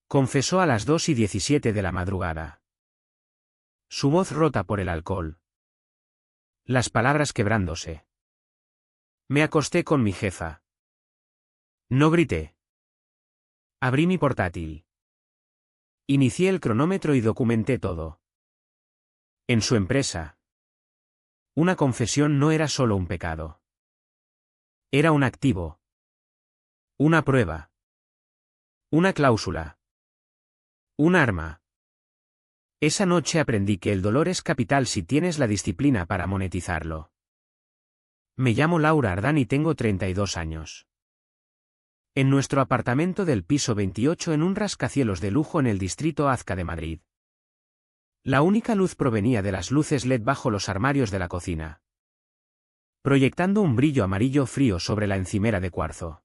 confesó a las 2:17 de la madrugada. Su voz rota por el alcohol. Las palabras quebrándose. Me acosté con mi jefa. No grité. Abrí mi portátil. Inicié el cronómetro y documenté todo. En su empresa. Una confesión no era solo un pecado. Era un activo. Una prueba. Una cláusula. Un arma. Esa noche aprendí que el dolor es capital si tienes la disciplina para monetizarlo. Me llamo Laura Ardán y tengo 32 años. En nuestro apartamento del piso 28 en un rascacielos de lujo en el distrito Azca de Madrid. La única luz provenía de las luces LED bajo los armarios de la cocina, proyectando un brillo amarillo frío sobre la encimera de cuarzo.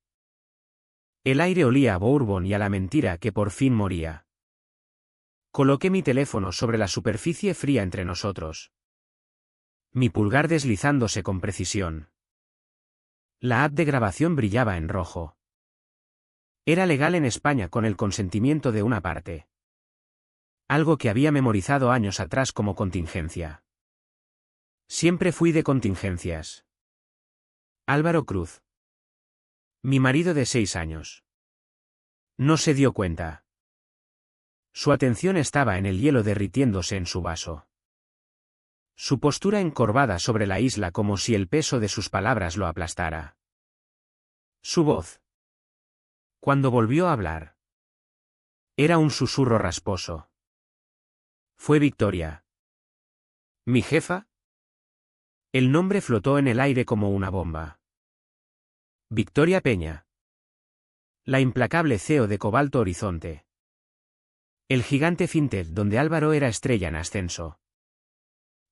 El aire olía a bourbon y a la mentira que por fin moría. Coloqué mi teléfono sobre la superficie fría entre nosotros. Mi pulgar deslizándose con precisión. La app de grabación brillaba en rojo. Era legal en España con el consentimiento de una parte. Algo que había memorizado años atrás como contingencia. Siempre fui de contingencias. Álvaro Cruz. Mi marido de 6 años. No se dio cuenta. Su atención estaba en el hielo derritiéndose en su vaso. Su postura encorvada sobre la isla como si el peso de sus palabras lo aplastara. Su voz. Cuando volvió a hablar. Era un susurro rasposo. Fue Victoria. ¿Mi jefa? El nombre flotó en el aire como una bomba. Victoria Peña. La implacable CEO de Cobalto Horizonte. El gigante fintech donde Álvaro era estrella en ascenso.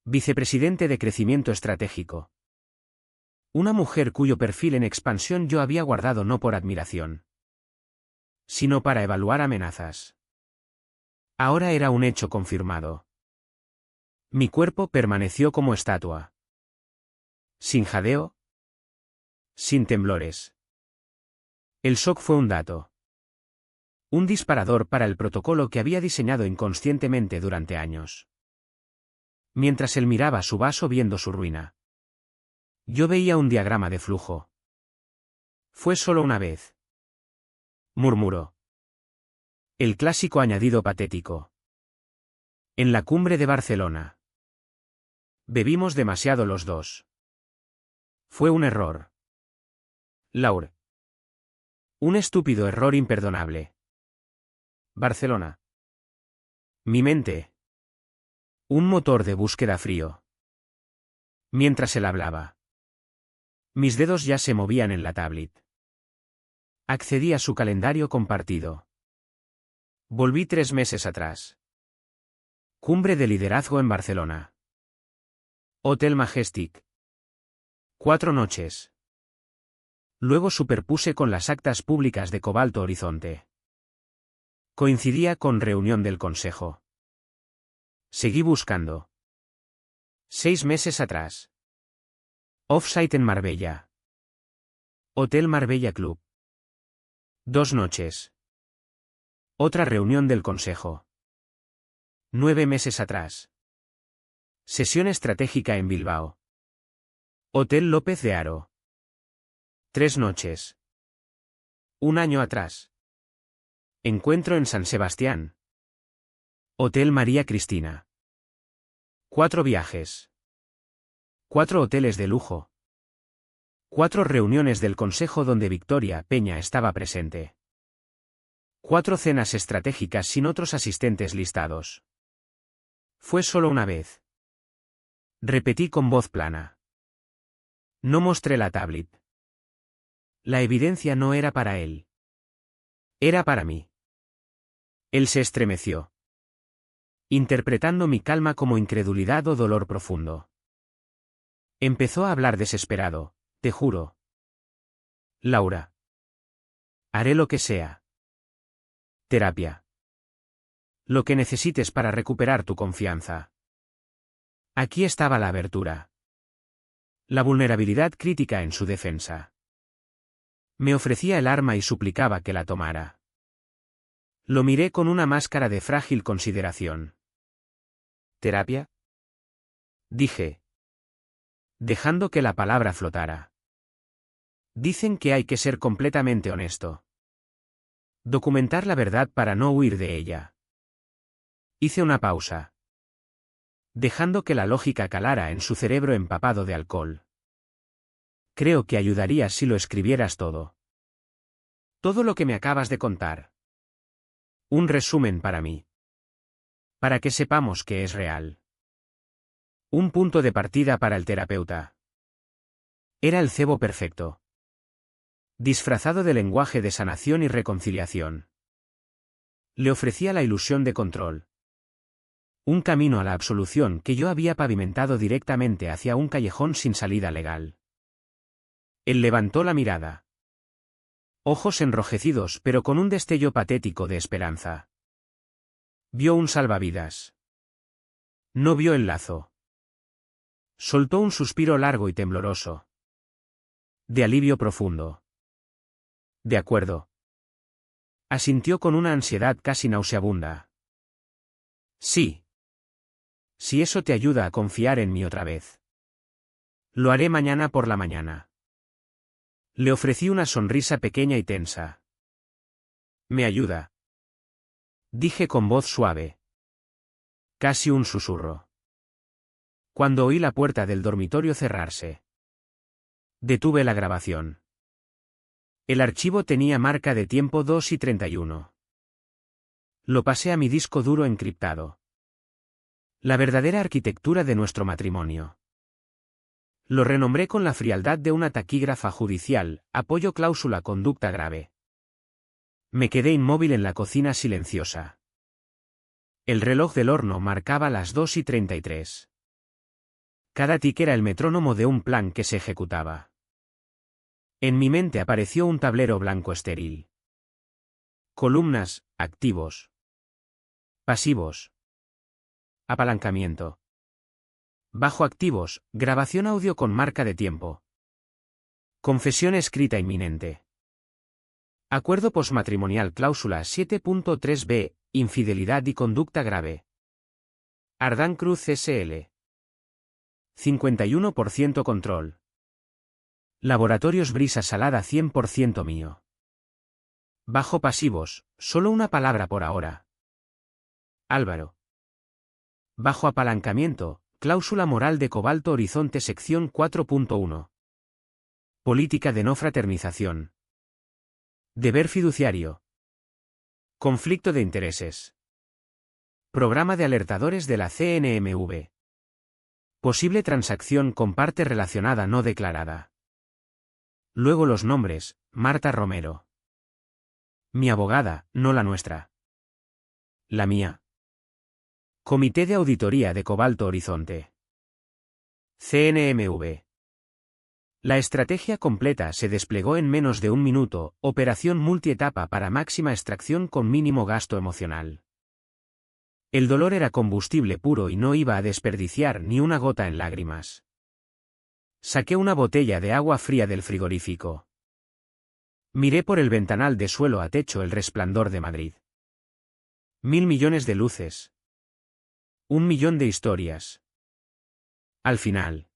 Vicepresidente de Crecimiento Estratégico. Una mujer cuyo perfil en expansión yo había guardado no por admiración, sino para evaluar amenazas. Ahora era un hecho confirmado. Mi cuerpo permaneció como estatua. Sin jadeo. Sin temblores. El shock fue un dato. Un disparador para el protocolo que había diseñado inconscientemente durante años. Mientras él miraba su vaso viendo su ruina, yo veía un diagrama de flujo. Fue solo una vez. Murmuró. El clásico añadido patético. En la cumbre de Barcelona. Bebimos demasiado los dos. Fue un error. Laura. Un estúpido error imperdonable. Barcelona. Mi mente. Un motor de búsqueda frío. Mientras él hablaba, mis dedos ya se movían en la tablet. Accedí a su calendario compartido. Volví 3 meses atrás. Cumbre de liderazgo en Barcelona. Hotel Majestic. 4 noches. Luego superpuse con las actas públicas de Cobalto Horizonte. Coincidía con reunión del consejo. Seguí buscando. 6 meses atrás. Offsite en Marbella. Hotel Marbella Club. 2 noches. Otra reunión del consejo. 9 meses atrás. Sesión estratégica en Bilbao. Hotel López de Haro. 3 noches. 1 año atrás. Encuentro en San Sebastián. Hotel María Cristina. 4 viajes. 4 hoteles de lujo. 4 reuniones del consejo donde Victoria Peña estaba presente. 4 cenas estratégicas sin otros asistentes listados. Fue solo una vez. Repetí con voz plana. No mostré la tablet. La evidencia no era para él. Era para mí. Él se estremeció, interpretando mi calma como incredulidad o dolor profundo. Empezó a hablar desesperado, te juro. Laura. Haré lo que sea. Terapia. Lo que necesites para recuperar tu confianza. Aquí estaba la abertura. La vulnerabilidad crítica en su defensa. Me ofrecía el arma y suplicaba que la tomara. Lo miré con una máscara de frágil consideración. ¿Terapia? Dije, dejando que la palabra flotara. Dicen que hay que ser completamente honesto. Documentar la verdad para no huir de ella. Hice una pausa, dejando que la lógica calara en su cerebro empapado de alcohol. Creo que ayudaría si lo escribieras todo. Todo lo que me acabas de contar. Un resumen para mí. Para que sepamos que es real. Un punto de partida para el terapeuta. Era el cebo perfecto. Disfrazado de lenguaje de sanación y reconciliación. Le ofrecía la ilusión de control. Un camino a la absolución que yo había pavimentado directamente hacia un callejón sin salida legal. Él levantó la mirada. Ojos enrojecidos pero con un destello patético de esperanza. Vio un salvavidas. No vio el lazo. Soltó un suspiro largo y tembloroso. De alivio profundo. De acuerdo. Asintió con una ansiedad casi nauseabunda. Sí. Si eso te ayuda a confiar en mí otra vez. Lo haré mañana por la mañana. Le ofrecí una sonrisa pequeña y tensa. ¿Me ayuda? Dije con voz suave. Casi un susurro. Cuando oí la puerta del dormitorio cerrarse. Detuve la grabación. El archivo tenía marca de tiempo 2:31. Lo pasé a mi disco duro encriptado. La verdadera arquitectura de nuestro matrimonio. Lo renombré con la frialdad de una taquígrafa judicial, apoyo cláusula conducta grave. Me quedé inmóvil en la cocina silenciosa. El reloj del horno marcaba las 2:33. Cada tic era el metrónomo de un plan que se ejecutaba. En mi mente apareció un tablero blanco estéril. Columnas, activos. Pasivos. Apalancamiento. Bajo activos, grabación audio con marca de tiempo. Confesión escrita inminente. Acuerdo posmatrimonial cláusula 7.3b, infidelidad y conducta grave. Ardán Cruz S.L. 51% control. Laboratorios Brisa Salada 100% mío. Bajo pasivos, solo una palabra por ahora. Álvaro. Bajo apalancamiento, cláusula moral de Cobalto Horizonte sección 4.1. Política de no fraternización. Deber fiduciario. Conflicto de intereses. Programa de alertadores de la CNMV. Posible transacción con parte relacionada no declarada. Luego los nombres, Marta Romero. Mi abogada, no la nuestra. La mía. Comité de Auditoría de Cobalto Horizonte. CNMV. La estrategia completa se desplegó en menos de un minuto, operación multietapa para máxima extracción con mínimo gasto emocional. El dolor era combustible puro y no iba a desperdiciar ni una gota en lágrimas. Saqué una botella de agua fría del frigorífico. Miré por el ventanal de suelo a techo el resplandor de Madrid. 1.000 millones de luces. 1 millón de historias. Al final.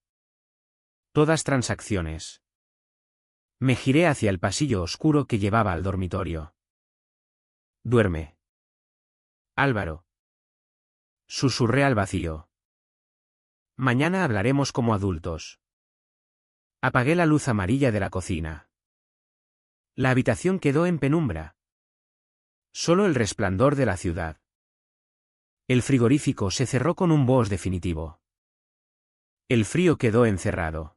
Todas transacciones. Me giré hacia el pasillo oscuro que llevaba al dormitorio. Duerme. Álvaro. Susurré al vacío. Mañana hablaremos como adultos. Apagué la luz amarilla de la cocina. La habitación quedó en penumbra. Solo el resplandor de la ciudad. El frigorífico se cerró con un boos definitivo. El frío quedó encerrado.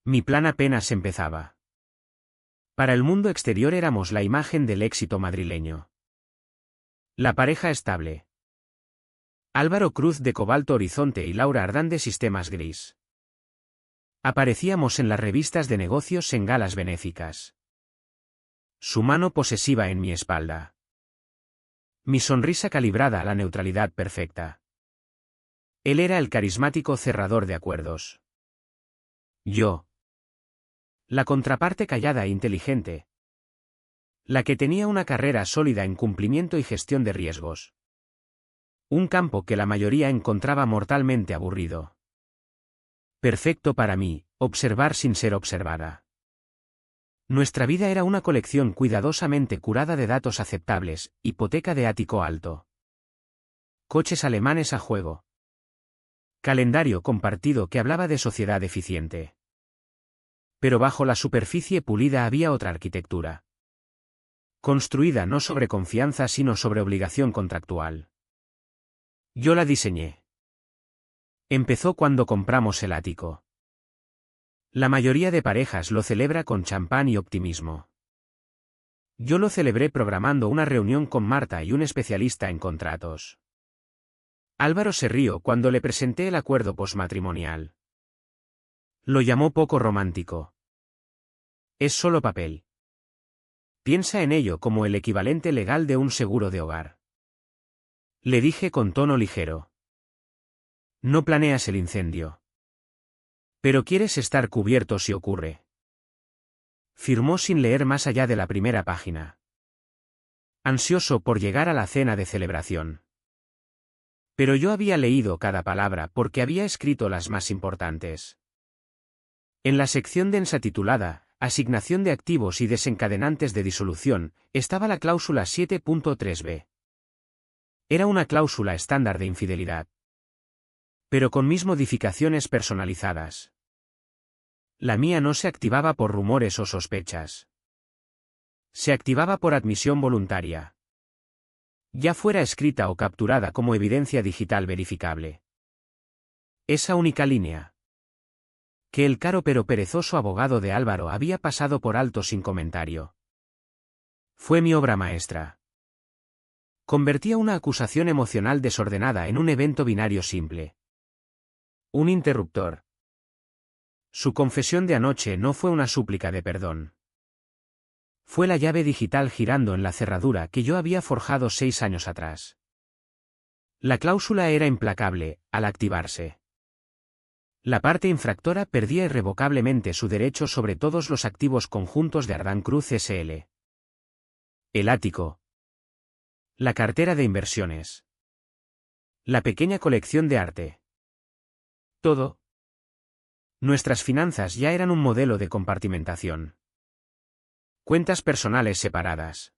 Mi plan apenas empezaba. Para el mundo exterior éramos la imagen del éxito madrileño. La pareja estable. Álvaro Cruz de Cobalto Horizonte y Laura Ardán de Sistemas Gris. Aparecíamos en las revistas de negocios en galas benéficas. Su mano posesiva en mi espalda. Mi sonrisa calibrada a la neutralidad perfecta. Él era el carismático cerrador de acuerdos. Yo. La contraparte callada e inteligente. La que tenía una carrera sólida en cumplimiento y gestión de riesgos. Un campo que la mayoría encontraba mortalmente aburrido. Perfecto para mí, observar sin ser observada. Nuestra vida era una colección cuidadosamente curada de datos aceptables, hipoteca de ático alto. Coches alemanes a juego. Calendario compartido que hablaba de sociedad eficiente. Pero bajo la superficie pulida había otra arquitectura. Construida no sobre confianza sino sobre obligación contractual. Yo la diseñé. Empezó cuando compramos el ático. La mayoría de parejas lo celebra con champán y optimismo. Yo lo celebré programando una reunión con Marta y un especialista en contratos. Álvaro se rió cuando le presenté el acuerdo posmatrimonial. Lo llamó poco romántico. Es solo papel. Piensa en ello como el equivalente legal de un seguro de hogar. Le dije con tono ligero. No planeas el incendio. Pero quieres estar cubierto si ocurre. Firmó sin leer más allá de la primera página. Ansioso por llegar a la cena de celebración. Pero yo había leído cada palabra porque había escrito las más importantes. En la sección densa titulada Asignación de activos y desencadenantes de disolución, estaba la cláusula 7.3b. Era una cláusula estándar de infidelidad. Pero con mis modificaciones personalizadas. La mía no se activaba por rumores o sospechas. Se activaba por admisión voluntaria. Ya fuera escrita o capturada como evidencia digital verificable. Esa única línea. Que el caro pero perezoso abogado de Álvaro había pasado por alto sin comentario. Fue mi obra maestra. Convertía una acusación emocional desordenada en un evento binario simple. Un interruptor. Su confesión de anoche no fue una súplica de perdón. Fue la llave digital girando en la cerradura que yo había forjado 6 años atrás. La cláusula era implacable, al activarse. La parte infractora perdía irrevocablemente su derecho sobre todos los activos conjuntos de Ardán Cruz S.L. El ático. La cartera de inversiones. La pequeña colección de arte. Todo. Nuestras finanzas ya eran un modelo de compartimentación. Cuentas personales separadas.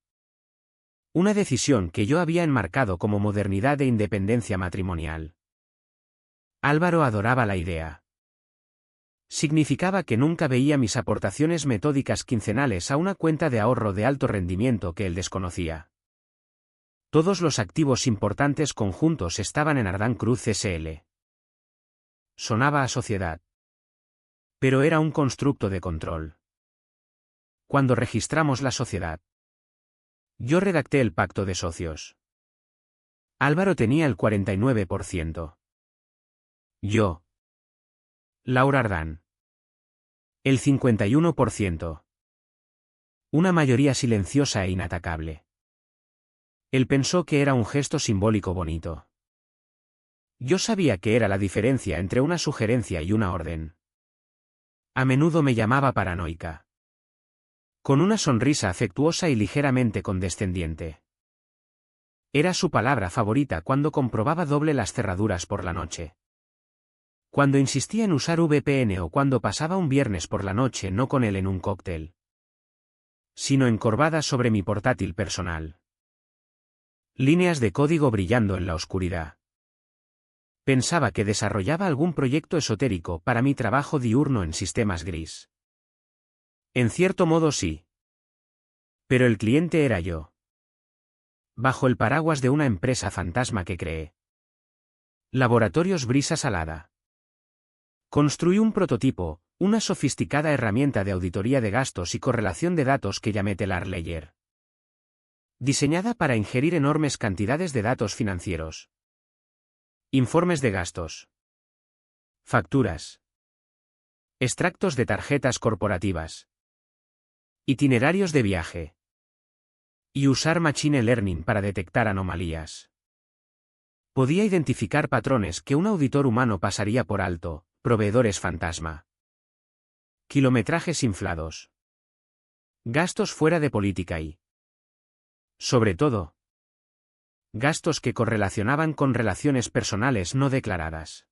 Una decisión que yo había enmarcado como modernidad e independencia matrimonial. Álvaro adoraba la idea. Significaba que nunca veía mis aportaciones metódicas quincenales a una cuenta de ahorro de alto rendimiento que él desconocía. Todos los activos importantes conjuntos estaban en Ardán Cruz S.L. Sonaba a sociedad. Pero era un constructo de control. Cuando registramos la sociedad. Yo redacté el pacto de socios. Álvaro tenía el 49%. Yo. Laura Ardán. El 51%. Una mayoría silenciosa e inatacable. Él pensó que era un gesto simbólico bonito. Yo sabía que era la diferencia entre una sugerencia y una orden. A menudo me llamaba paranoica. Con una sonrisa afectuosa y ligeramente condescendiente. Era su palabra favorita cuando comprobaba doble las cerraduras por la noche. Cuando insistía en usar VPN o cuando pasaba un viernes por la noche no con él en un cóctel. Sino encorvada sobre mi portátil personal. Líneas de código brillando en la oscuridad. Pensaba que desarrollaba algún proyecto esotérico para mi trabajo diurno en sistemas gris. En cierto modo sí. Pero el cliente era yo. Bajo el paraguas de una empresa fantasma que creé. Laboratorios Brisa Salada. Construí un prototipo, una sofisticada herramienta de auditoría de gastos y correlación de datos que llamé Telar-Ledger. Diseñada para ingerir enormes cantidades de datos financieros. Informes de gastos. Facturas. Extractos de tarjetas corporativas. Itinerarios de viaje. Y usar Machine Learning para detectar anomalías. Podía identificar patrones que un auditor humano pasaría por alto, proveedores fantasma. Kilometrajes inflados. Gastos fuera de política y Sobre todo, gastos que correlacionaban con relaciones personales no declaradas.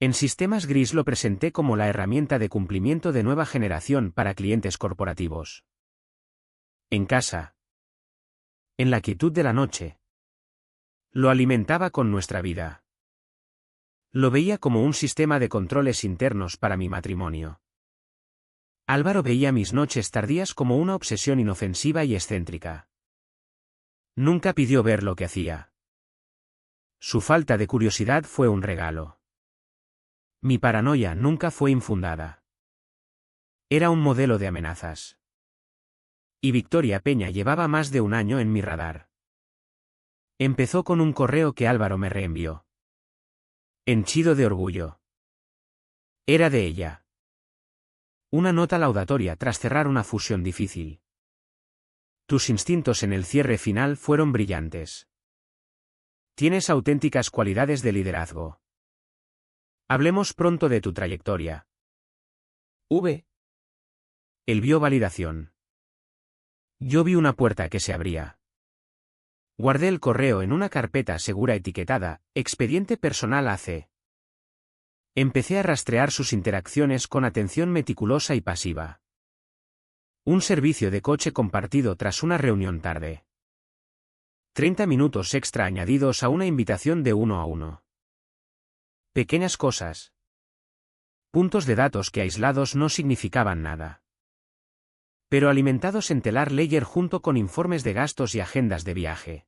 En sistemas gris lo presenté como la herramienta de cumplimiento de nueva generación para clientes corporativos. En casa, en la quietud de la noche, lo alimentaba con nuestra vida. Lo veía como un sistema de controles internos para mi matrimonio. Álvaro veía mis noches tardías como una obsesión inofensiva y excéntrica. Nunca pidió ver lo que hacía. Su falta de curiosidad fue un regalo. Mi paranoia nunca fue infundada. Era un modelo de amenazas. Y Victoria Peña llevaba más de un año en mi radar. Empezó con un correo que Álvaro me reenvió. Henchido de orgullo. Era de ella. Una nota laudatoria tras cerrar una fusión difícil. Tus instintos en el cierre final fueron brillantes. Tienes auténticas cualidades de liderazgo. Hablemos pronto de tu trayectoria. V. Él vio validación. Yo vi una puerta que se abría. Guardé el correo en una carpeta segura etiquetada, expediente personal AC. Empecé a rastrear sus interacciones con atención meticulosa y pasiva. Un servicio de coche compartido tras una reunión tarde. 30 minutos extra añadidos a una invitación de 1 a 1. Pequeñas cosas. Puntos de datos que aislados no significaban nada. Pero alimentados en telar Ledger junto con informes de gastos y agendas de viaje.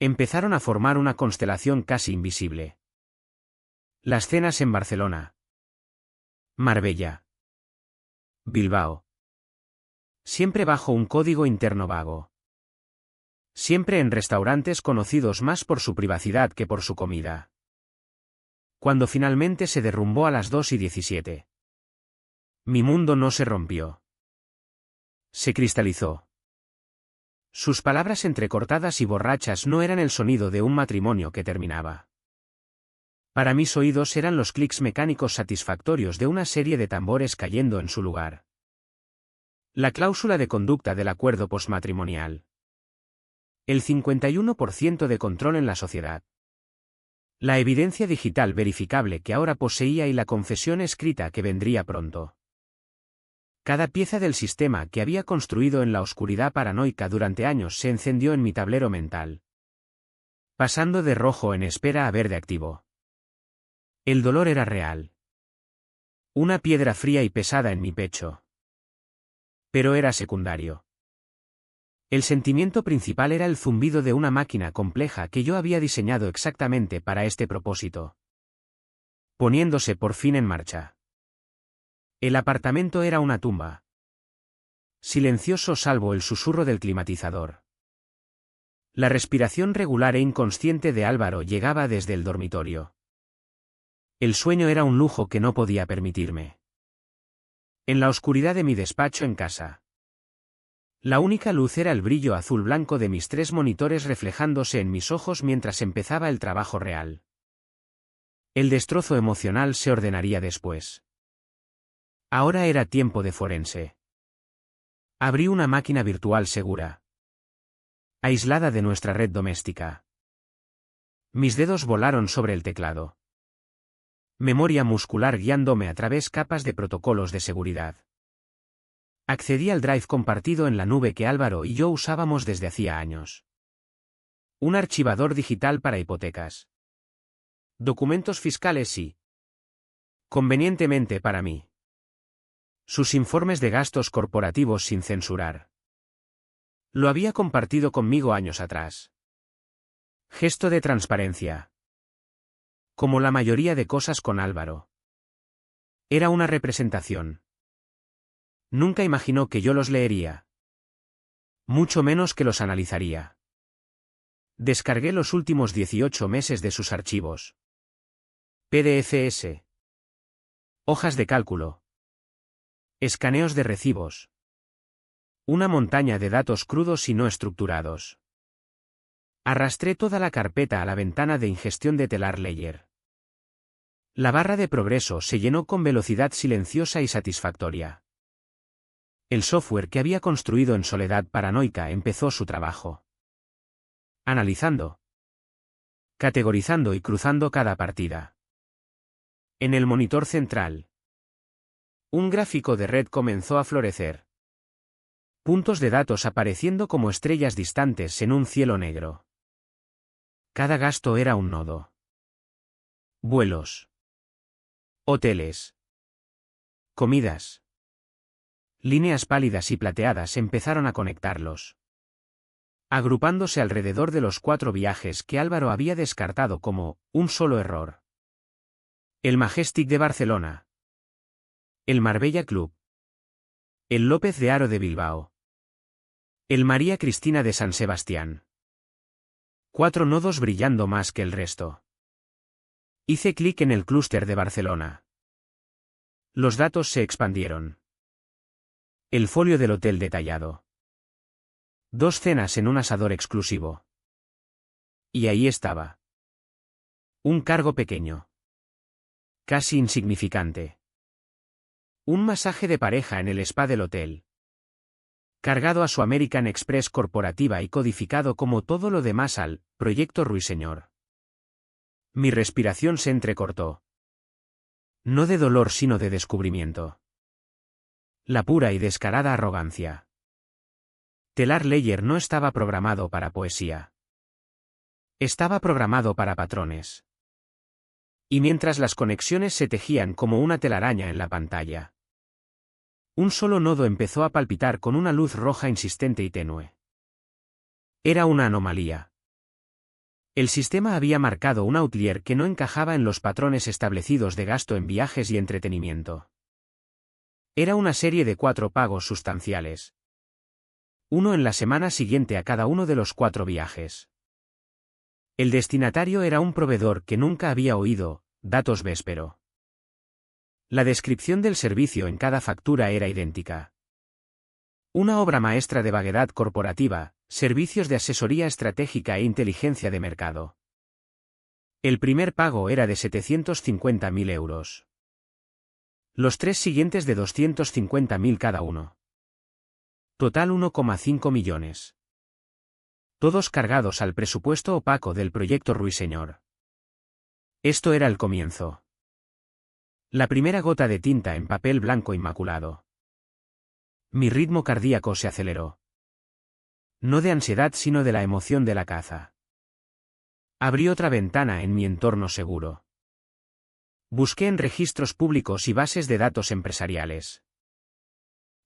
Empezaron a formar una constelación casi invisible. Las cenas en Barcelona. Marbella. Bilbao. Siempre bajo un código interno vago. Siempre en restaurantes conocidos más por su privacidad que por su comida. Cuando finalmente se derrumbó a las 2:17. Mi mundo no se rompió. Se cristalizó. Sus palabras entrecortadas y borrachas no eran el sonido de un matrimonio que terminaba. Para mis oídos eran los clics mecánicos satisfactorios de una serie de tambores cayendo en su lugar. La cláusula de conducta del acuerdo postmatrimonial. El 51% de control en la sociedad. La evidencia digital verificable que ahora poseía y la confesión escrita que vendría pronto. Cada pieza del sistema que había construido en la oscuridad paranoica durante años se encendió en mi tablero mental. Pasando de rojo en espera a verde activo. El dolor era real. Una piedra fría y pesada en mi pecho. Pero era secundario. El sentimiento principal era el zumbido de una máquina compleja que yo había diseñado exactamente para este propósito. Poniéndose por fin en marcha. El apartamento era una tumba. Silencioso salvo el susurro del climatizador. La respiración regular e inconsciente de Álvaro llegaba desde el dormitorio. El sueño era un lujo que no podía permitirme. En la oscuridad de mi despacho en casa. La única luz era el brillo azul blanco de mis 3 monitores reflejándose en mis ojos mientras empezaba el trabajo real. El destrozo emocional se ordenaría después. Ahora era tiempo de forense. Abrí una máquina virtual segura. Aislada de nuestra red doméstica. Mis dedos volaron sobre el teclado. Memoria muscular guiándome a través capas de protocolos de seguridad. Accedí al drive compartido en la nube que Álvaro y yo usábamos desde hacía años. Un archivador digital para hipotecas. Documentos fiscales y... convenientemente para mí. Sus informes de gastos corporativos sin censurar. Lo había compartido conmigo años atrás. Gesto de transparencia. Como la mayoría de cosas con Álvaro. Era una representación. Nunca imaginó que yo los leería. Mucho menos que los analizaría. Descargué los últimos 18 meses de sus archivos. PDFs. Hojas de cálculo. Escaneos de recibos. Una montaña de datos crudos y no estructurados. Arrastré toda la carpeta a la ventana de ingestión de telar Ledger. La barra de progreso se llenó con velocidad silenciosa y satisfactoria. El software que había construido en soledad paranoica empezó su trabajo. Analizando, categorizando y cruzando cada partida. En el monitor central, un gráfico de red comenzó a florecer. Puntos de datos apareciendo como estrellas distantes en un cielo negro. Cada gasto era un nodo. Vuelos. Hoteles. Comidas. Líneas pálidas y plateadas empezaron a conectarlos, agrupándose alrededor de los 4 viajes que Álvaro había descartado como un solo error. El Majestic de Barcelona. El Marbella Club. El López de Haro de Bilbao. El María Cristina de San Sebastián. 4 nodos brillando más que el resto. Hice clic en el clúster de Barcelona. Los datos se expandieron. El folio del hotel detallado. 2 cenas en un asador exclusivo. Y ahí estaba. Un cargo pequeño. Casi insignificante. Un masaje de pareja en el spa del hotel. Cargado a su American Express corporativa y codificado como todo lo demás al Proyecto Ruiseñor. Mi respiración se entrecortó. No de dolor sino de descubrimiento. La pura y descarada arrogancia. Telar Layer no estaba programado para poesía. Estaba programado para patrones. Y mientras las conexiones se tejían como una telaraña en la pantalla, un solo nodo empezó a palpitar con una luz roja insistente y tenue. Era una anomalía. El sistema había marcado un outlier que no encajaba en los patrones establecidos de gasto en viajes y entretenimiento. Era una serie de 4 pagos sustanciales. Uno en la semana siguiente a cada uno de los 4 viajes. El destinatario era un proveedor que nunca había oído, Datos Véspero. La descripción del servicio en cada factura era idéntica. Una obra maestra de vaguedad corporativa, servicios de asesoría estratégica e inteligencia de mercado. El primer pago era de 750.000 euros. Los 3 siguientes de 250.000 cada uno. Total 1,5 millones. Todos cargados al presupuesto opaco del proyecto Ruiseñor. Esto era el comienzo. La primera gota de tinta en papel blanco inmaculado. Mi ritmo cardíaco se aceleró. No de ansiedad sino de la emoción de la caza. Abrí otra ventana en mi entorno seguro. Busqué en registros públicos y bases de datos empresariales.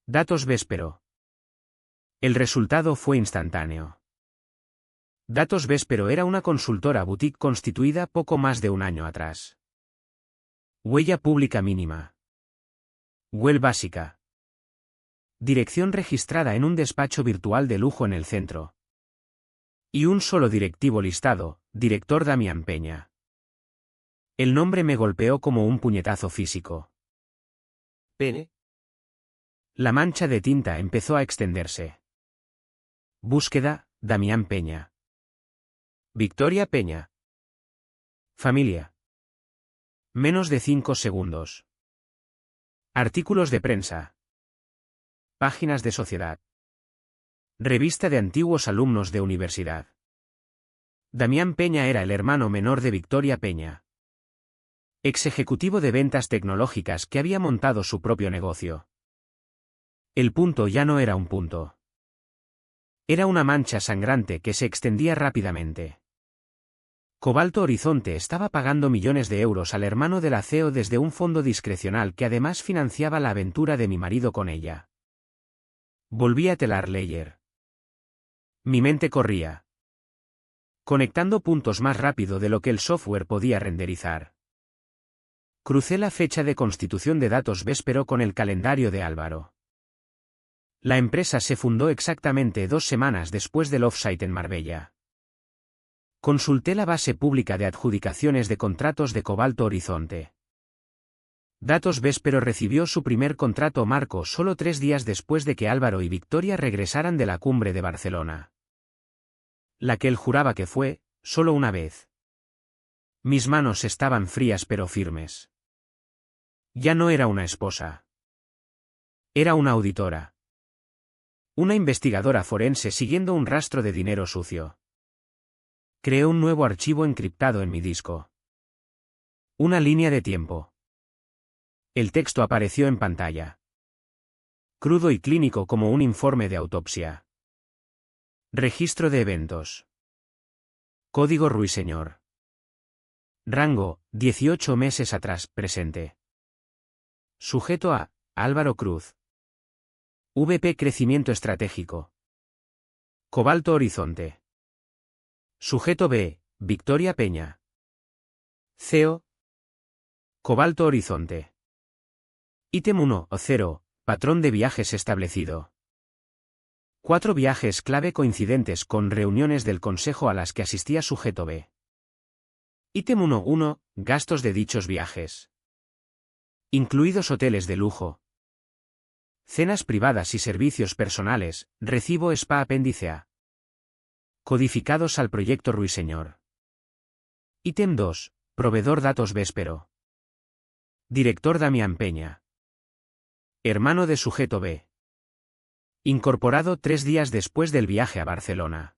Datos Véspero. El resultado fue instantáneo. Datos Véspero era una consultora boutique constituida poco más de un año atrás. Huella pública mínima. WEL básica. Dirección registrada en un despacho virtual de lujo en el centro. Y un solo directivo listado, director Damián Peña. El nombre me golpeó como un puñetazo físico. Pene. La mancha de tinta empezó a extenderse. Búsqueda, Damián Peña. Victoria Peña. Familia. Menos de 5 segundos. Artículos de prensa. Páginas de sociedad. Revista de antiguos alumnos de universidad. Damián Peña era el hermano menor de Victoria Peña. Ex ejecutivo de ventas tecnológicas que había montado su propio negocio. El punto ya no era un punto. Era una mancha sangrante que se extendía rápidamente. Cobalto Horizonte estaba pagando millones de euros al hermano de la CEO desde un fondo discrecional que además financiaba la aventura de mi marido con ella. Volví a Telar Layer. Mi mente corría, conectando puntos más rápido de lo que el software podía renderizar. Crucé la fecha de constitución de Datos Véspero con el calendario de Álvaro. La empresa se fundó exactamente 2 semanas después del offsite en Marbella. Consulté la base pública de adjudicaciones de contratos de Cobalto Horizonte. Datos Véspero recibió su primer contrato marco solo 3 días después de que Álvaro y Victoria regresaran de la cumbre de Barcelona. La que él juraba que fue, solo una vez. Mis manos estaban frías pero firmes. Ya no era una esposa. Era una auditora. Una investigadora forense siguiendo un rastro de dinero sucio. Creé un nuevo archivo encriptado en mi disco. Una línea de tiempo. El texto apareció en pantalla. Crudo y clínico como un informe de autopsia. Registro de eventos. Código Ruiseñor. Rango, 18 meses atrás, presente. Sujeto A, Álvaro Cruz. VP Crecimiento estratégico. Cobalto Horizonte. Sujeto B, Victoria Peña. CEO. Cobalto Horizonte. Ítem 1 o 0, patrón de viajes establecido. 4 viajes clave coincidentes con reuniones del Consejo a las que asistía sujeto B. Ítem 1.1, gastos de dichos viajes. Incluidos hoteles de lujo. Cenas privadas y servicios personales, recibo spa apéndice A. Codificados al proyecto Ruiseñor. Ítem 2, proveedor datos Véspero. Director Damián Peña. Hermano de sujeto B. Incorporado 3 días después del viaje a Barcelona.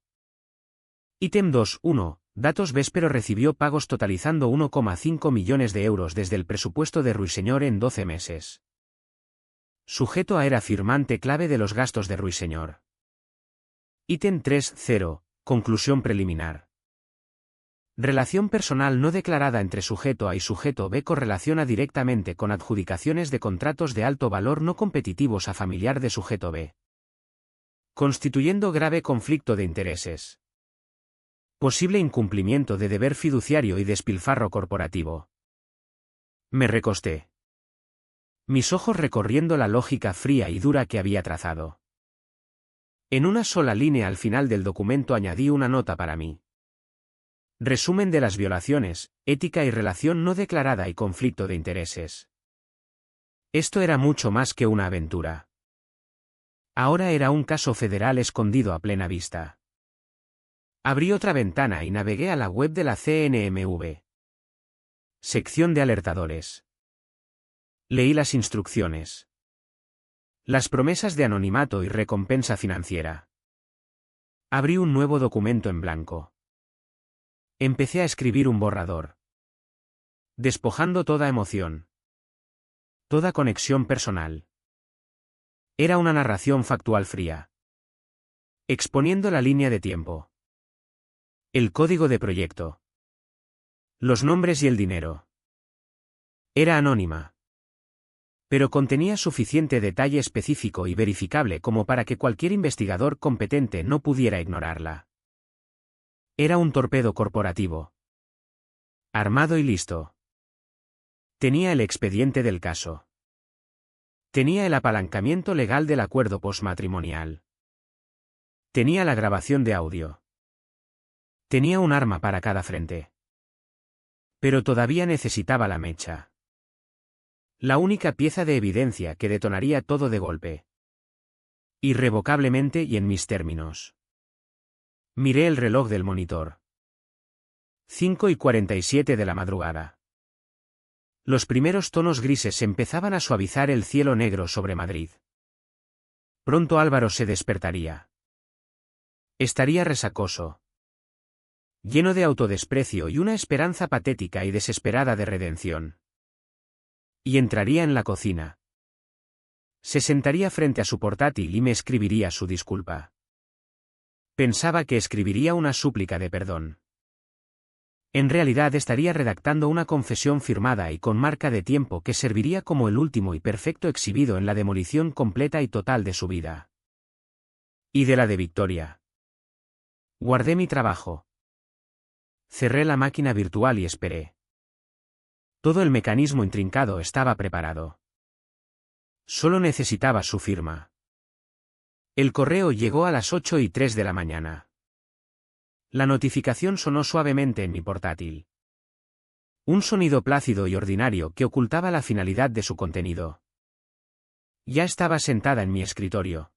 Ítem 2.1, datos Véspero recibió pagos totalizando 1,5 millones de euros desde el presupuesto de Ruiseñor en 12 meses. Sujeto A era firmante clave de los gastos de Ruiseñor. Ítem 3.0, conclusión preliminar. Relación personal no declarada entre sujeto A y sujeto B correlaciona directamente con adjudicaciones de contratos de alto valor no competitivos a familiar de sujeto B. Constituyendo grave conflicto de intereses. Posible incumplimiento de deber fiduciario y despilfarro corporativo. Me recosté. Mis ojos recorriendo la lógica fría y dura que había trazado. En una sola línea al final del documento añadí una nota para mí. Resumen de las violaciones, ética y relación no declarada y conflicto de intereses. Esto era mucho más que una aventura. Ahora era un caso federal escondido a plena vista. Abrí otra ventana y navegué a la web de la CNMV. Sección de alertadores. Leí las instrucciones. Las promesas de anonimato y recompensa financiera. Abrí un nuevo documento en blanco. Empecé a escribir un borrador. Despojando toda emoción. Toda conexión personal. Era una narración factual fría. Exponiendo la línea de tiempo. El código de proyecto. Los nombres y el dinero. Era anónima. Pero contenía suficiente detalle específico y verificable como para que cualquier investigador competente no pudiera ignorarla. Era un torpedo corporativo. Armado y listo. Tenía el expediente del caso. Tenía el apalancamiento legal del acuerdo postmatrimonial. Tenía la grabación de audio. Tenía un arma para cada frente. Pero todavía necesitaba la mecha. La única pieza de evidencia que detonaría todo de golpe. Irrevocablemente y en mis términos. Miré el reloj del monitor. 5:47 de la madrugada. Los primeros tonos grises empezaban a suavizar el cielo negro sobre Madrid. Pronto Álvaro se despertaría. Estaría resacoso. Lleno de autodesprecio y una esperanza patética y desesperada de redención. Y entraría en la cocina. Se sentaría frente a su portátil y me escribiría su disculpa. Pensaba que escribiría una súplica de perdón. En realidad estaría redactando una confesión firmada y con marca de tiempo que serviría como el último y perfecto exhibido en la demolición completa y total de su vida. Y de la de Victoria. Guardé mi trabajo. Cerré la máquina virtual y esperé. Todo el mecanismo intrincado estaba preparado. Solo necesitaba su firma. El correo llegó a las 8:03 de la mañana. La notificación sonó suavemente en mi portátil. Un sonido plácido y ordinario que ocultaba la finalidad de su contenido. Ya estaba sentada en mi escritorio.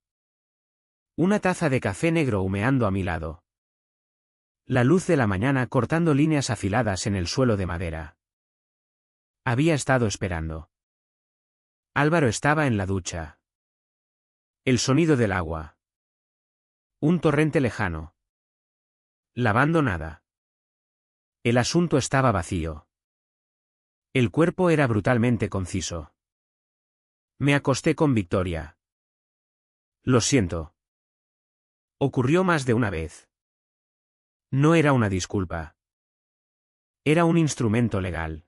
Una taza de café negro humeando a mi lado. La luz de la mañana cortando líneas afiladas en el suelo de madera. Había estado esperando. Álvaro estaba en la ducha. El sonido del agua. Un torrente lejano. Lavando nada. El asunto estaba vacío. El cuerpo era brutalmente conciso. Me acosté con Victoria. Lo siento. Ocurrió más de una vez. No era una disculpa. Era un instrumento legal.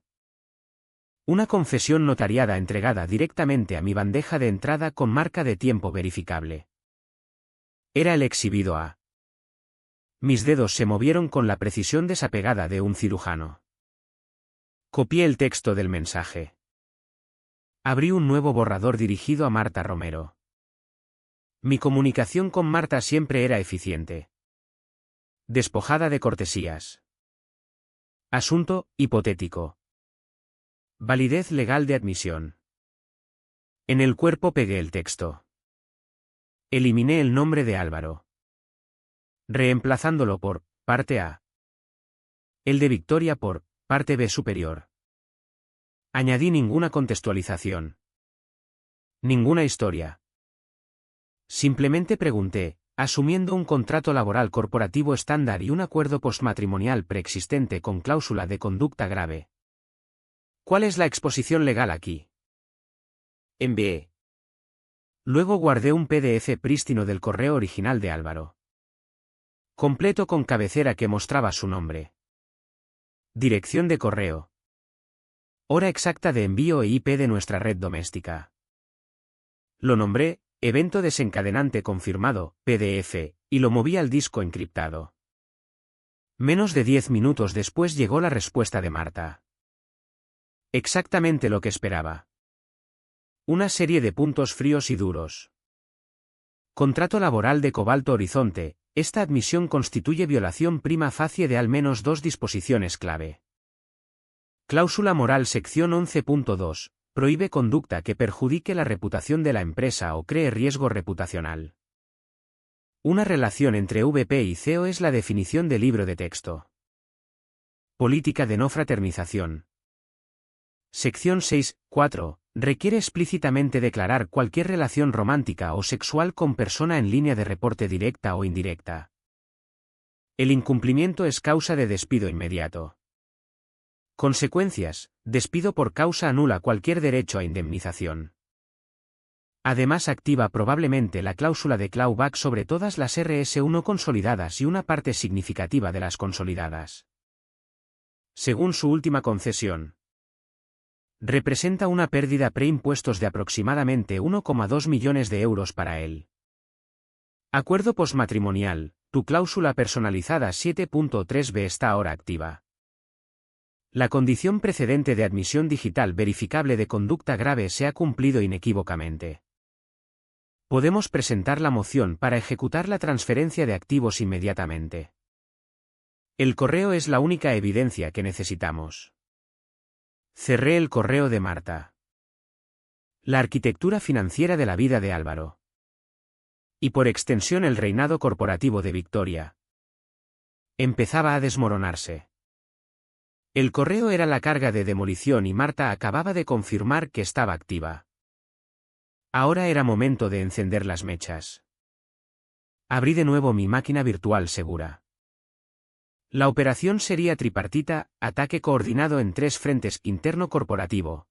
Una confesión notariada entregada directamente a mi bandeja de entrada con marca de tiempo verificable. Era el exhibido A. Mis dedos se movieron con la precisión desapegada de un cirujano. Copié el texto del mensaje. Abrí un nuevo borrador dirigido a Marta Romero. Mi comunicación con Marta siempre era eficiente. Despojada de cortesías. Asunto, hipotético. Validez legal de admisión. En el cuerpo pegué el texto. Eliminé el nombre de Álvaro, reemplazándolo por parte A. El de Victoria por parte B superior. Añadí ninguna contextualización. Ninguna historia. Simplemente pregunté, asumiendo un contrato laboral corporativo estándar y un acuerdo postmatrimonial preexistente con cláusula de conducta grave. ¿Cuál es la exposición legal aquí? Envié. Luego guardé un PDF prístino del correo original de Álvaro. Completo con cabecera que mostraba su nombre. Dirección de correo. Hora exacta de envío e IP de nuestra red doméstica. Lo nombré, evento desencadenante confirmado, PDF, y lo moví al disco encriptado. Menos de 10 minutos después llegó la respuesta de Marta. Exactamente lo que esperaba. Una serie de puntos fríos y duros. Contrato laboral de Cobalto Horizonte. Esta admisión constituye violación prima facie de al menos dos disposiciones clave. Cláusula moral sección 11.2. Prohíbe conducta que perjudique la reputación de la empresa o cree riesgo reputacional. Una relación entre VP y CEO es la definición del libro de texto. Política de no fraternización. Sección 6.4. Requiere explícitamente declarar cualquier relación romántica o sexual con persona en línea de reporte directa o indirecta. El incumplimiento es causa de despido inmediato. Consecuencias: despido por causa anula cualquier derecho a indemnización. Además activa probablemente la cláusula de clawback sobre todas las RS1 consolidadas y una parte significativa de las consolidadas. Según su última concesión, representa una pérdida preimpuestos de aproximadamente 1,2 millones de euros para él. Acuerdo postmatrimonial. Tu cláusula personalizada 7.3b está ahora activa. La condición precedente de admisión digital verificable de conducta grave se ha cumplido inequívocamente. Podemos presentar la moción para ejecutar la transferencia de activos inmediatamente. El correo es la única evidencia que necesitamos. Cerré el correo de Marta. La arquitectura financiera de la vida de Álvaro. Y por extensión el reinado corporativo de Victoria. Empezaba a desmoronarse. El correo era la carga de demolición y Marta acababa de confirmar que estaba activa. Ahora era momento de encender las mechas. Abrí de nuevo mi máquina virtual segura. La operación sería tripartita, ataque coordinado en 3 frentes: interno corporativo,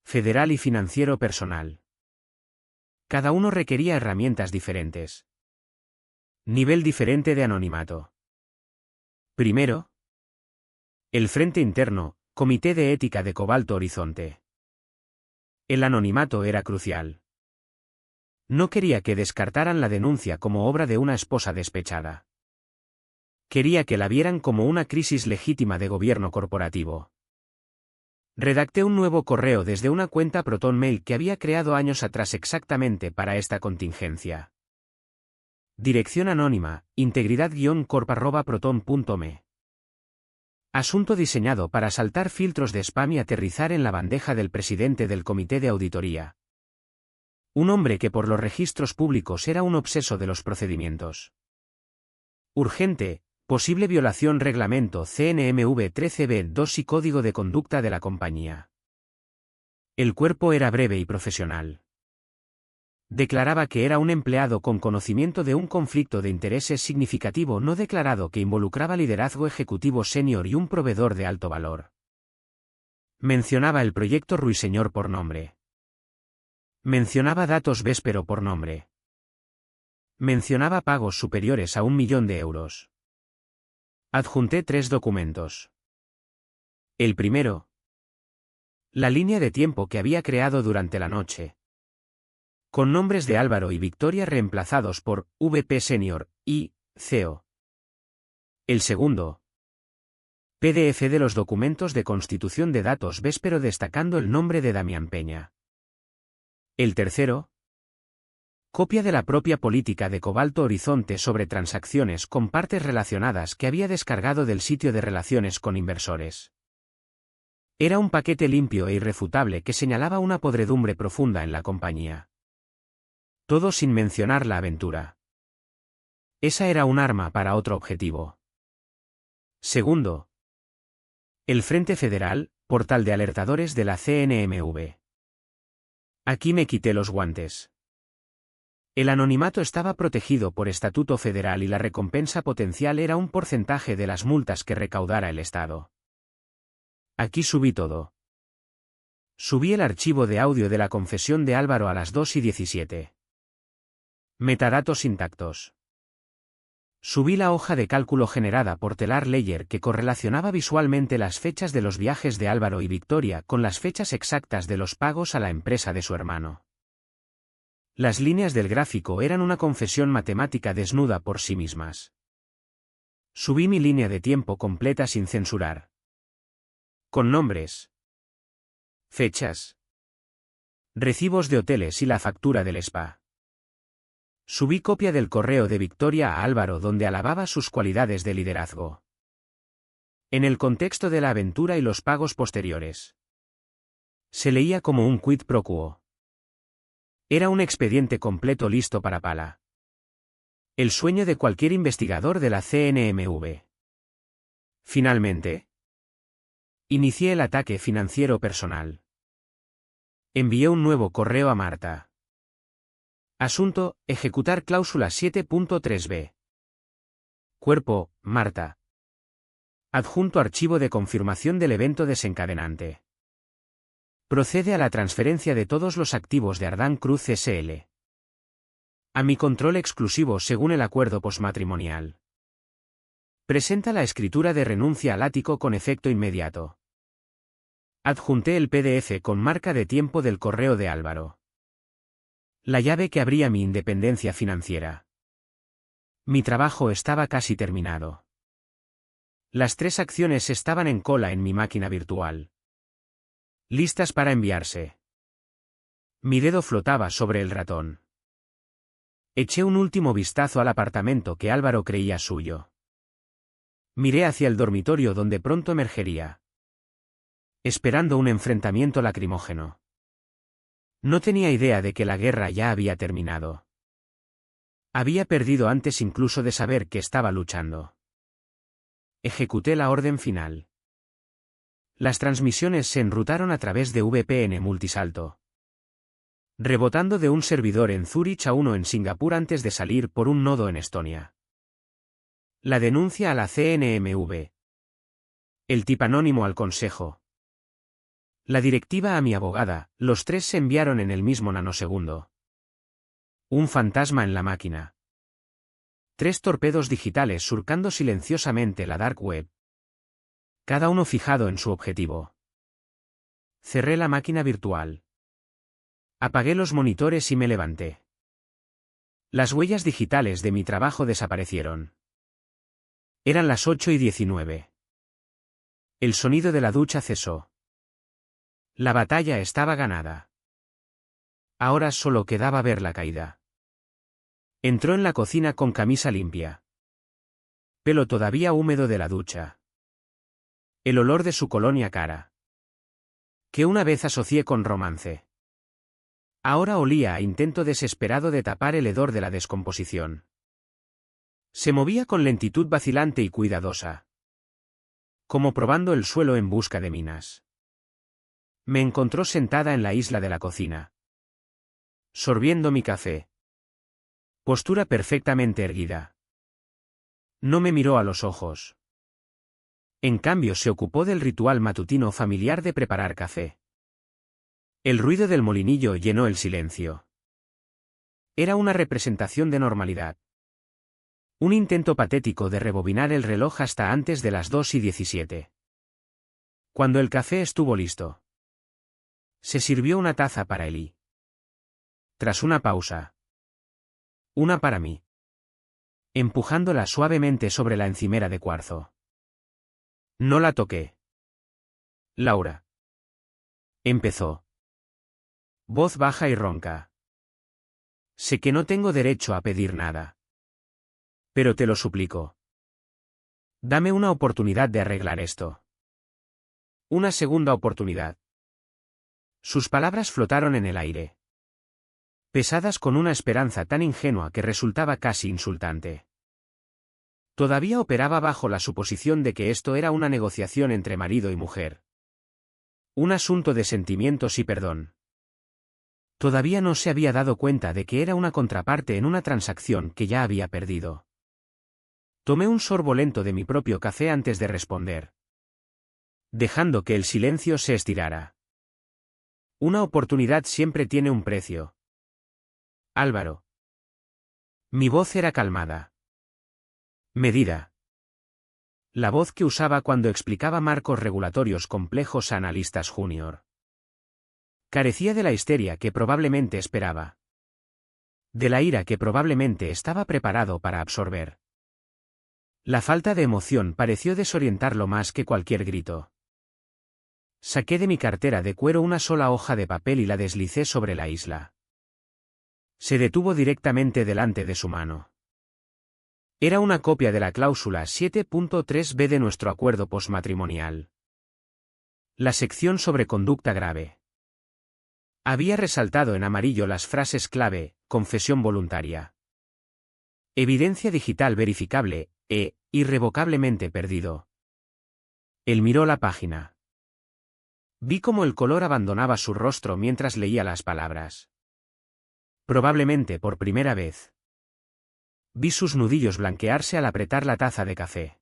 federal y financiero personal. Cada uno requería herramientas diferentes. Nivel diferente de anonimato. Primero, el frente interno, Comité de Ética de Cobalto Horizonte. El anonimato era crucial. No quería que descartaran la denuncia como obra de una esposa despechada. Quería que la vieran como una crisis legítima de gobierno corporativo. Redacté un nuevo correo desde una cuenta ProtonMail que había creado años atrás exactamente para esta contingencia. Dirección anónima, integridad-corp@proton.me. Asunto diseñado para saltar filtros de spam y aterrizar en la bandeja del presidente del comité de auditoría. Un hombre que por los registros públicos era un obseso de los procedimientos. Urgente. Posible violación reglamento CNMV 13B2 y código de conducta de la compañía. El cuerpo era breve y profesional. Declaraba que era un empleado con conocimiento de un conflicto de intereses significativo no declarado que involucraba liderazgo ejecutivo senior y un proveedor de alto valor. Mencionaba el proyecto Ruiseñor por nombre. Mencionaba datos Véspero por nombre. Mencionaba pagos superiores a 1 millón de euros. Adjunté 3 documentos. El primero. La línea de tiempo que había creado durante la noche. Con nombres de Álvaro y Victoria reemplazados por VP Senior y CEO. El segundo. PDF de los documentos de constitución de datos Véspero destacando el nombre de Damián Peña. El tercero. Copia de la propia política de Cobalto Horizonte sobre transacciones con partes relacionadas que había descargado del sitio de relaciones con inversores. Era un paquete limpio e irrefutable que señalaba una podredumbre profunda en la compañía. Todo sin mencionar la aventura. Esa era un arma para otro objetivo. Segundo. El Frente Federal, portal de alertadores de la CNMV. Aquí me quité los guantes. El anonimato estaba protegido por estatuto federal y la recompensa potencial era un porcentaje de las multas que recaudara el Estado. Aquí subí todo. Subí el archivo de audio de la confesión de Álvaro a las 2:17. Metadatos intactos. Subí la hoja de cálculo generada por Telar Layer que correlacionaba visualmente las fechas de los viajes de Álvaro y Victoria con las fechas exactas de los pagos a la empresa de su hermano. Las líneas del gráfico eran una confesión matemática desnuda por sí mismas. Subí mi línea de tiempo completa sin censurar. Con nombres. Fechas. Recibos de hoteles y la factura del spa. Subí copia del correo de Victoria a Álvaro donde alababa sus cualidades de liderazgo. En el contexto de la aventura y los pagos posteriores. Se leía como un quid pro quo. Era un expediente completo listo para pala. El sueño de cualquier investigador de la CNMV. Finalmente. Inicié el ataque financiero personal. Envié un nuevo correo a Marta. Asunto, ejecutar cláusula 7.3b. Cuerpo, Marta. Adjunto archivo de confirmación del evento desencadenante. Procede a la transferencia de todos los activos de Ardán Cruz S.L. a mi control exclusivo según el acuerdo posmatrimonial. Presenta la escritura de renuncia al ático con efecto inmediato. Adjunté el PDF con marca de tiempo del correo de Álvaro. La llave que abría mi independencia financiera. Mi trabajo estaba casi terminado. Las 3 acciones estaban en cola en mi máquina virtual. Listas para enviarse. Mi dedo flotaba sobre el ratón. Eché un último vistazo al apartamento que Álvaro creía suyo. Miré hacia el dormitorio donde pronto emergería. Esperando un enfrentamiento lacrimógeno. No tenía idea de que la guerra ya había terminado. Había perdido antes incluso de saber que estaba luchando. Ejecuté la orden final. Las transmisiones se enrutaron a través de VPN multisalto. Rebotando de un servidor en Zúrich a uno en Singapur antes de salir por un nodo en Estonia. La denuncia a la CNMV. El tip anónimo al consejo. La directiva a mi abogada, los 3 se enviaron en el mismo nanosegundo. Un fantasma en la máquina. 3 torpedos digitales surcando silenciosamente la dark web. Cada uno fijado en su objetivo. Cerré la máquina virtual. Apagué los monitores y me levanté. Las huellas digitales de mi trabajo desaparecieron. Eran las 8:19. El sonido de la ducha cesó. La batalla estaba ganada. Ahora solo quedaba ver la caída. Entró en la cocina con camisa limpia. Pelo todavía húmedo de la ducha. El olor de su colonia cara. Que una vez asocié con romance. Ahora olía a intento desesperado de tapar el hedor de la descomposición. Se movía con lentitud vacilante y cuidadosa. Como probando el suelo en busca de minas. Me encontró sentada en la isla de la cocina. sorbiendo mi café. Postura perfectamente erguida. No me miró a los ojos. En cambio se ocupó del ritual matutino familiar de preparar café. El ruido del molinillo llenó el silencio. Era una representación de normalidad. Un intento patético de rebobinar el reloj hasta antes de las 2:17. Cuando el café estuvo listo, se sirvió una taza para Eli. Tras una pausa, una para mí, empujándola suavemente sobre la encimera de cuarzo. No la toqué. Laura. Empezó. Voz baja y ronca. Sé que no tengo derecho a pedir nada. Pero te lo suplico. Dame una oportunidad de arreglar esto. Una segunda oportunidad. Sus palabras flotaron en el aire, pesadas con una esperanza tan ingenua que resultaba casi insultante. Todavía operaba bajo la suposición de que esto era una negociación entre marido y mujer. Un asunto de sentimientos y perdón. Todavía no se había dado cuenta de que era una contraparte en una transacción que ya había perdido. Tomé un sorbo lento de mi propio café antes de responder, dejando que el silencio se estirara. Una oportunidad siempre tiene un precio. Álvaro. Mi voz era calmada. Medida. La voz que usaba cuando explicaba marcos regulatorios complejos a analistas junior. Carecía de la histeria que probablemente esperaba. De la ira que probablemente estaba preparado para absorber. La falta de emoción pareció desorientarlo más que cualquier grito. Saqué de mi cartera de cuero una sola hoja de papel y la deslicé sobre la isla. Se detuvo directamente delante de su mano. Era una copia de la cláusula 7.3b de nuestro acuerdo postmatrimonial. La sección sobre conducta grave. Había resaltado en amarillo las frases clave: confesión voluntaria, evidencia digital verificable, irrevocablemente perdido. Él miró la página. Vi cómo el color abandonaba su rostro mientras leía las palabras. Probablemente por primera vez. Vi sus nudillos blanquearse al apretar la taza de café.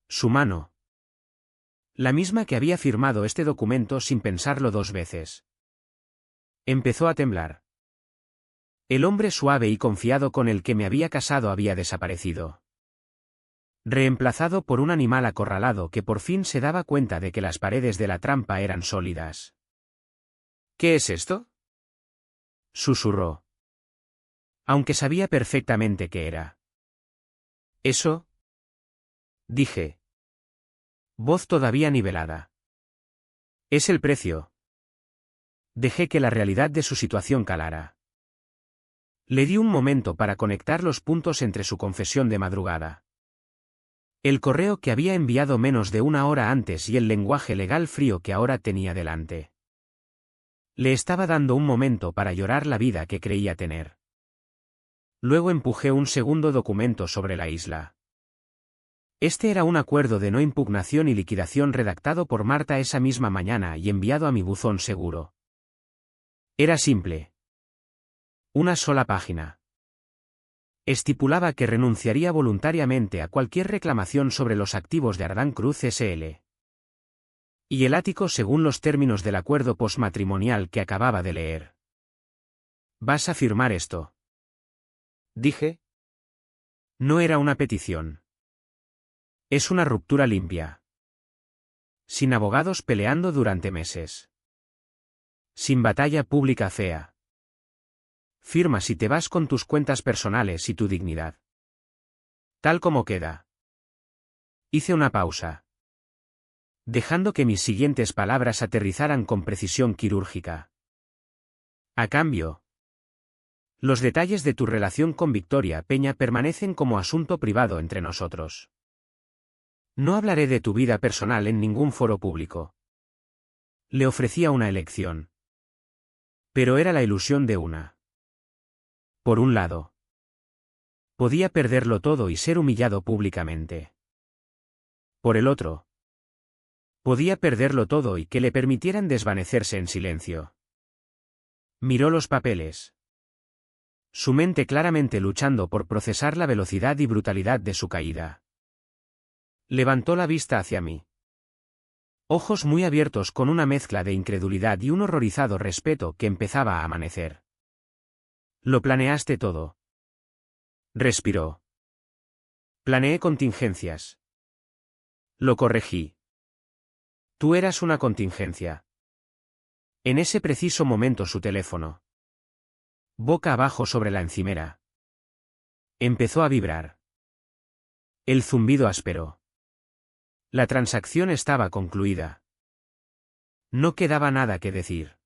Su mano. La misma que había firmado este documento sin pensarlo 2 veces. Empezó a temblar. El hombre suave y confiado con el que me había casado había desaparecido. Reemplazado por un animal acorralado que por fin se daba cuenta de que las paredes de la trampa eran sólidas. ¿Qué es esto?, susurró. Aunque sabía perfectamente qué era. ¿Eso?, dije. Voz todavía nivelada. Es el precio. Dejé que la realidad de su situación calara. Le di un momento para conectar los puntos entre su confesión de madrugada, el correo que había enviado menos de 1 hora antes y el lenguaje legal frío que ahora tenía delante. Le estaba dando un momento para llorar la vida que creía tener. Luego empujé un segundo documento sobre la isla. Este era un acuerdo de no impugnación y liquidación redactado por Marta esa misma mañana y enviado a mi buzón seguro. Era simple. Una sola página. Estipulaba que renunciaría voluntariamente a cualquier reclamación sobre los activos de Ardán Cruz S.L. y el ático según los términos del acuerdo postmatrimonial que acababa de leer. ¿Vas a firmar esto?, dije. No era una petición. Es una ruptura limpia. Sin abogados peleando durante meses. Sin batalla pública fea. Firma si te vas con tus cuentas personales y tu dignidad. Tal como queda. Hice una pausa, dejando que mis siguientes palabras aterrizaran con precisión quirúrgica. A cambio, los detalles de tu relación con Victoria Peña permanecen como asunto privado entre nosotros. No hablaré de tu vida personal en ningún foro público. Le ofrecía una elección. Pero era la ilusión de una. Por un lado, podía perderlo todo y ser humillado públicamente. Por el otro, podía perderlo todo y que le permitieran desvanecerse en silencio. Miró los papeles. Su mente claramente luchando por procesar la velocidad y brutalidad de su caída. Levantó la vista hacia mí. Ojos muy abiertos con una mezcla de incredulidad y un horrorizado respeto que empezaba a amanecer. Lo planeaste todo. Respiró. Planeé contingencias. Lo corregí. Tú eras una contingencia. En ese preciso momento su teléfono, boca abajo sobre la encimera, empezó a vibrar. El zumbido áspero. La transacción estaba concluida. No quedaba nada que decir.